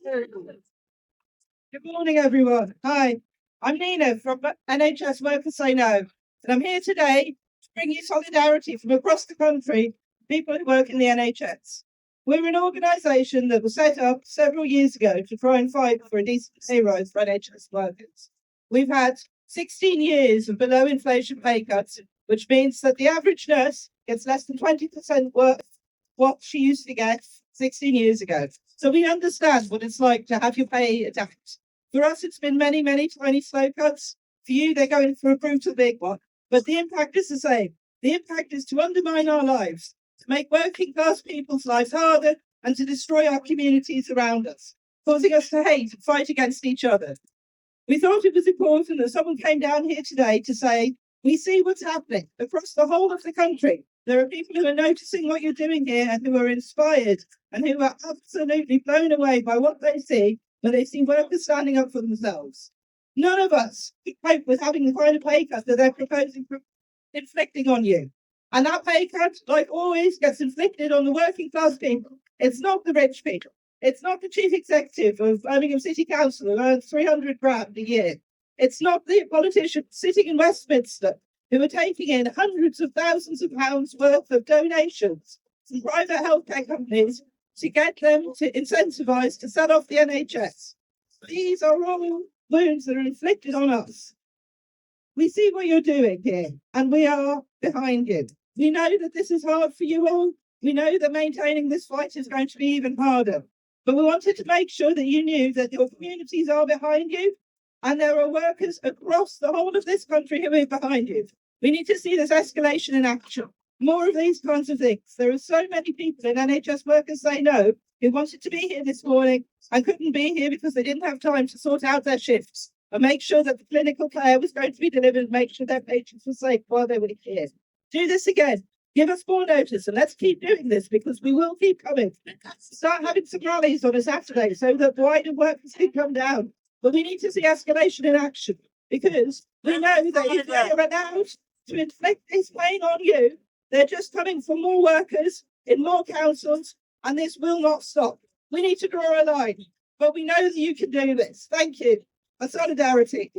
Good morning, everyone. Hi, I'm Nina from NHS Workers Say No, and I'm here today to bring you solidarity from across the country, people who work in the NHS. We're an organisation that was set up several years ago to try and fight for a decent pay rise for NHS workers. We've had 16 years of below inflation pay cuts, which means that the average nurse gets less than 20% worth what she used to get 16 years ago. So we understand what it's like to have your pay adapt. For us, it's been many, many tiny slow cuts. For you, they're going for a brutal big one. But the impact is the same. The impact is to undermine our lives, to make working class people's lives harder, and to destroy our communities around us, causing us to hate and fight against each other. We thought it was important that someone came down here today to say, we see what's happening across the whole of the country. There are people who are noticing what you're doing here and who are inspired and who are absolutely blown away by what they see when they see workers standing up for themselves. None of us could cope with having the kind of pay cut that they're proposing for inflicting on you. And that pay cut, like always, gets inflicted on the working class people. It's not the rich people. It's not the chief executive of Birmingham City Council who earns 300 grand a year. It's not the politicians sitting in Westminster who are taking in hundreds of thousands of pounds worth of donations from private healthcare companies to get them to incentivise to sell off the NHS. These are all wounds that are inflicted on us. We see what you're doing here, and we are behind you. We know that this is hard for you all. We know that maintaining this fight is going to be even harder. But we wanted to make sure that you knew that your communities are behind you, and there are workers across the whole of this country who are behind you. We need to see this escalation in action. More of these kinds of things. There are so many people in NHS Workers Say No who wanted to be here this morning and couldn't be here because they didn't have time to sort out their shifts and make sure that the clinical care was going to be delivered and make sure their patients were safe while they were here. Do this again. Give us more notice and let's keep doing this because we will keep coming. Start having some rallies on a Saturday so that wider workers can come down. But we need to see escalation in action because we know that if they are allowed to inflict this pain on you, they're just coming for more workers in more councils, and this will not stop. We need to draw a line, but we know that you can do this. Thank you. And solidarity.